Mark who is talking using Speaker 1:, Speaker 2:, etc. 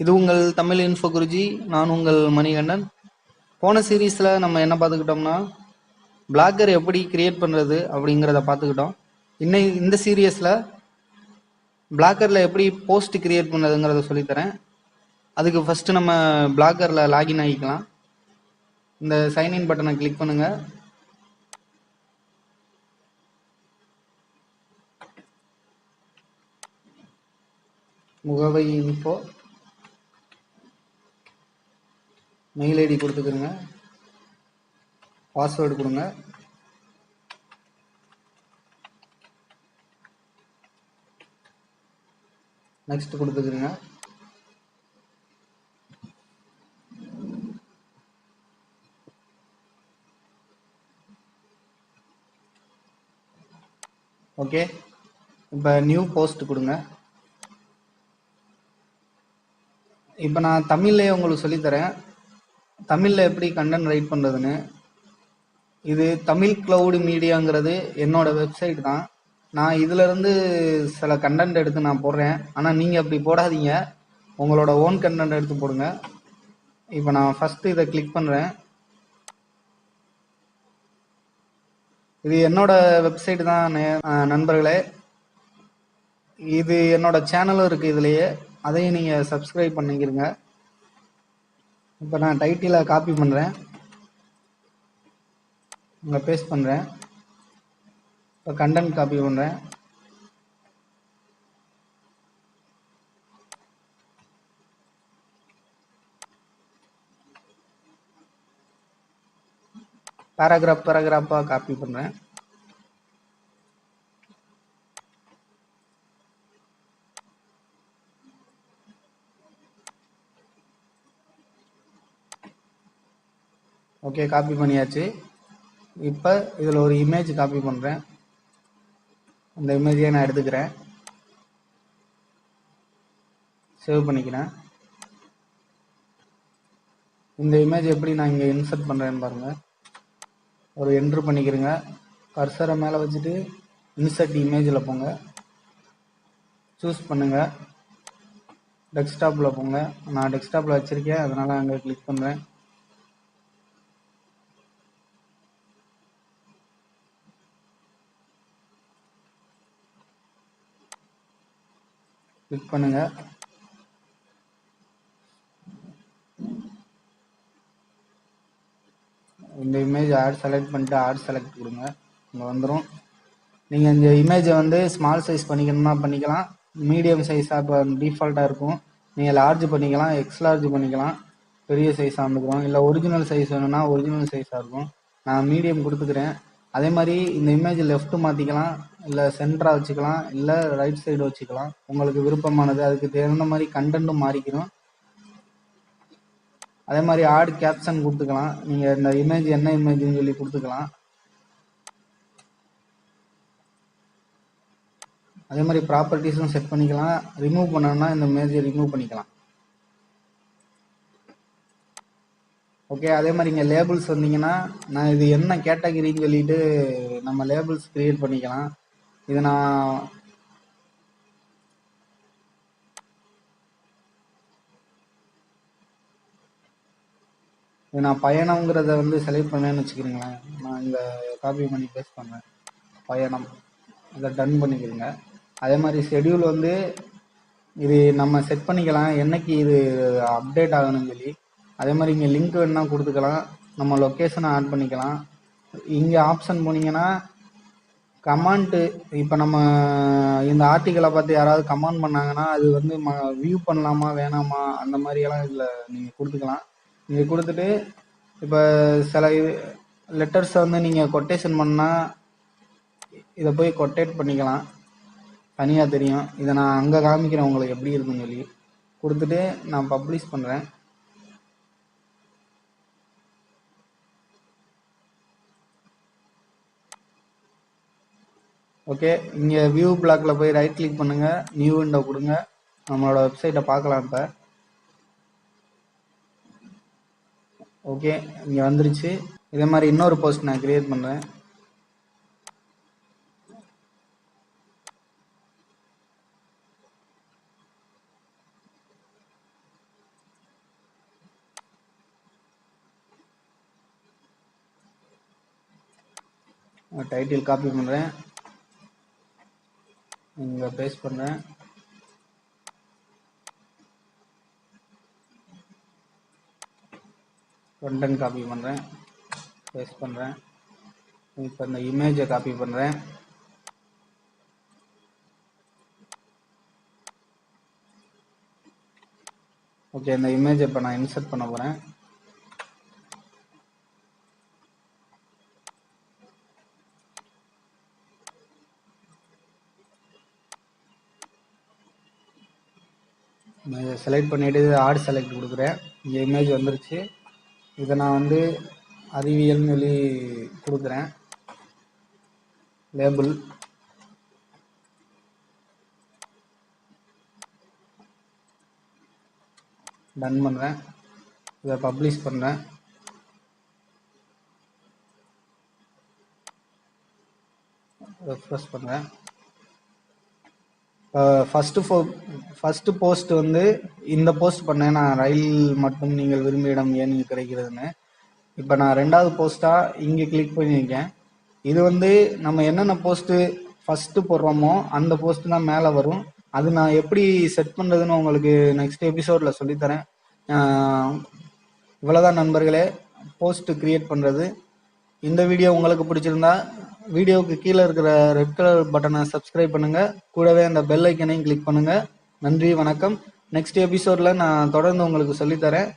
Speaker 1: இது உங்கள் தமிழ் இன்ஃபோ குருஜி. நான் உங்கள் மணிகண்டன். போன சீரீஸில் நம்ம என்ன பார்த்துக்கிட்டோம்னா, பிளாகர் எப்படி கிரியேட் பண்ணுறது அப்படிங்கிறத பார்த்துக்கிட்டோம். இந்த சீரியஸில் பிளாகரில் எப்படி போஸ்ட் கிரியேட் பண்ணுறதுங்கிறத சொல்லித்தரேன். அதுக்கு ஃபஸ்ட்டு நம்ம பிளாகரில் லாகின் ஆகிக்கலாம். இந்த சைன்இன் பட்டனை கிளிக் பண்ணுங்கள். முகவரி இன்ஃபோ, மெயில் ஐடி கொடுத்துக்கிறங்க, பாஸ்வேர்டு கொடுங்க. நெக்ஸ்ட் கொடுத்துக்கிறங்க. ஓகே, இப்போ நியூ போஸ்ட் கொடுங்க. இப்போ நான் தமிழ்லேயே உங்களுக்கு சொல்லித்தரேன், தமிழில் எப்படி கண்டென்ட் ரைட் பண்ணுறதுன்னு. இது தமிழ் கிளவுட் மீடியாங்கிறது என்னோட வெப்சைட் தான். நான் இதிலிருந்து சில கண்டென்ட் எடுத்து நான் போடுறேன். ஆனால் நீங்கள் அப்படி போடாதீங்க, உங்களோட ஓன் கண்டென்ட் எடுத்து போடுங்க. இப்போ நான் ஃபஸ்ட்டு இதை கிளிக் பண்ணுறேன். இது என்னோட வெப்சைட் தான் நண்பர்களே. இது என்னோட சேனலும் இருக்குது இதுலேயே, அதையும் நீங்கள் சப்ஸ்கிரைப் பண்ணிக்கிறங்க. இப்போ நான் டைட்டிலை காப்பி பண்ணுறேன், இங்கே பேஸ்ட் பண்ணுறேன். இப்போ கண்டென்ட் காப்பி பண்ணுறேன். பேராகிராஃபாக காப்பி பண்ணுறேன். ஓகே, காப்பி பண்ணியாச்சு. இப்போ இதில் ஒரு இமேஜ் காப்பி பண்ணுறேன். அந்த இமேஜையை நான் எடுத்துக்கிறேன், சேவ் பண்ணிக்கிறேன். இந்த இமேஜ் எப்படி நான் இங்கே இன்சர்ட் பண்ணுறேன்னு பாருங்கள். ஒரு என்ட்ரு பண்ணிக்கிறேங்க. கர்சரை மேலே வச்சுட்டு இன்சர்ட் இமேஜில் போங்க, சூஸ் பண்ணுங்கள், டெஸ்க்டாப்பில் போங்க. நான் டெஸ்க்டாப்பில் வச்சுருக்கேன், அதனால் அங்கே கிளிக் பண்ணுறேன். கிளிக் பண்ணுங்கள். இந்த இமேஜ் ஆட் செலக்ட் பண்ணிட்டு ஆட் செலக்ட் கொடுங்க, இங்கே வந்துடும். நீங்கள் இந்த இமேஜை வந்து ஸ்மால் சைஸ் பண்ணிக்கணும்னா பண்ணிக்கலாம், மீடியம் சைஸாக இப்போ டிஃபால்ட்டாக இருக்கும். நீங்கள் லார்ஜ் பண்ணிக்கலாம், எக்ஸ் லார்ஜ் பண்ணிக்கலாம், பெரிய சைஸாக வந்துக்கிறோம். இல்லை ஒரிஜினல் சைஸ் வேணும்னா ஒரிஜினல் சைஸாக இருக்கும். நான் மீடியம் கொடுத்துக்கிறேன். அதே மாதிரி இந்த இமேஜ் லெஃப்ட் மாற்றிக்கலாம், இல்லை சென்டராக வச்சுக்கலாம், இல்லை ரைட் சைடு வச்சுக்கலாம், உங்களுக்கு விருப்பமானது. அதுக்கு தகுந்த மாதிரி கண்டென்ட்டும் மாறிக்கணும். அதே மாதிரி ஆட் கேப்ஷன் கொடுத்துக்கலாம். நீங்கள் இந்த இமேஜ் என்ன இமேஜ்னு சொல்லி கொடுத்துக்கலாம். அதே மாதிரி ப்ராப்பர்ட்டிஸும் செட் பண்ணிக்கலாம். ரிமூவ் பண்ணணும்னா இந்த இமேஜை ரிமூவ் பண்ணிக்கலாம். ஓகே, அதே மாதிரி இங்கே லேபிள்ஸ் வந்தீங்கன்னா நான் இது என்ன கேட்டகிரின்னு சொல்லிட்டு நம்ம லேபிள்ஸ் கிரியேட் பண்ணிக்கலாம். இது நான் பயணம்ங்கிறத வந்து செலக்ட் பண்ணேன்னு வச்சுக்கிறீங்களேன். நான் இந்த காப்பி பண்ணி பேஸ்ட் பண்ணேன், பயணம், இதை டன் பண்ணிக்கிறேங்க. அதே மாதிரி ஷெடியூல் வந்து இது நம்ம செட் பண்ணிக்கலாம், என்னைக்கு இது அப்டேட் ஆகணும்னு சொல்லி. அதே மாதிரி இங்கே லிங்க் வேணுன்னா கொடுத்துக்கலாம், நம்ம லொக்கேஷனை ஆட் பண்ணிக்கலாம். இங்கே ஆப்ஷன் போனீங்கன்னா கமெண்ட்டு, இப்போ நம்ம இந்த ஆர்டிக்கலை பார்த்து யாராவது கமெண்ட் பண்ணாங்கன்னா அது வந்து வியூ பண்ணலாமா வேணாமா அந்த மாதிரியெல்லாம் இதில் நீங்கள் கொடுத்துக்கலாம். நீங்கள் கொடுத்துட்டு இப்போ சில லெட்டர்ஸை வந்து நீங்கள் கொட்டேஷன் பண்ணால் இதை போய் கொட்டேட் பண்ணிக்கலாம், தனியாக தெரியும். இதை நான் அங்கே காமிக்கிறேன் உங்களுக்கு எப்படி இருக்குன்னு சொல்லி. கொடுத்துட்டு நான் பப்ளிஷ் பண்ணுறேன். ஓகே, இங்கே வியூ பிளாக்ல போய் ரைட் கிளிக் பண்ணுங்கள், நியூ விண்டோ கொடுங்க, நம்மளோட வெப்சைட்டை பார்க்கலாம். இப்போ ஓகே, இங்கே வந்துருச்சு. இதே மாதிரி இன்னொரு போஸ்ட் நான் கிரியேட் பண்ணுறேன். டைட்டில் காப்பி பண்ணுறேன், இங்கே பேஸ்ட் பண்ணுறேன். கண்டென்ட் காப்பி பண்ணுறேன், பேஸ்ட் பண்ணுறேன். இப்போ இந்த இமேஜை காப்பி பண்ணுறேன். ஓகே, இந்த இமேஜை இப்போ நான் இன்சர்ட் பண்ண போகிறேன். இதை செலக்ட் பண்ணிவிட்டு ஆட் செலக்ட் கொடுக்குறேன். இங்கே இமேஜ் வந்துருச்சு. இதை நான் வந்து அறிவியல்னு சொல்லி கொடுக்குறேன். லேபிள் டன் பண்ணுறேன். இதை பப்ளிஷ் பண்ணுறேன். ரெஃப்ரெஷ் பண்ணுறேன். ஃபஸ்ட்டு போஸ்ட் வந்து இந்த போஸ்ட் பண்ணேன், நான் ரயில் மட்டும் நீங்கள் விரும்பிய இடம் ஏன் கிடைக்கிறதுன்னு. இப்போ நான் 2வது போஸ்ட்டாக இங்கே கிளிக் பண்ணியிருக்கேன். இது வந்து நம்ம என்னென்ன போஸ்ட்டு ஃபஸ்ட்டு போடுறோமோ அந்த போஸ்ட்டு தான் மேலே வரும். அது நான் எப்படி செட் பண்ணுறதுன்னு உங்களுக்கு நெக்ஸ்ட் எபிசோடில் சொல்லித்தரேன். இவ்வளோதான் நண்பர்களே, போஸ்ட் கிரியேட் பண்ணுறது. இந்த வீடியோ உங்களுக்கு பிடிச்சிருந்தா வீடியோவுக்கு கீழே இருக்கிற ரெட் கலர் பட்டனை சப்ஸ்கிரைப் பண்ணுங்கள், கூடவே அந்த பெல் ஐக்கனையும் கிளிக் பண்ணுங்கள். நன்றி, வணக்கம். நெக்ஸ்ட் எபிசோடில் நான் தொடர்ந்து உங்களுக்கு சொல்லித்தரேன்.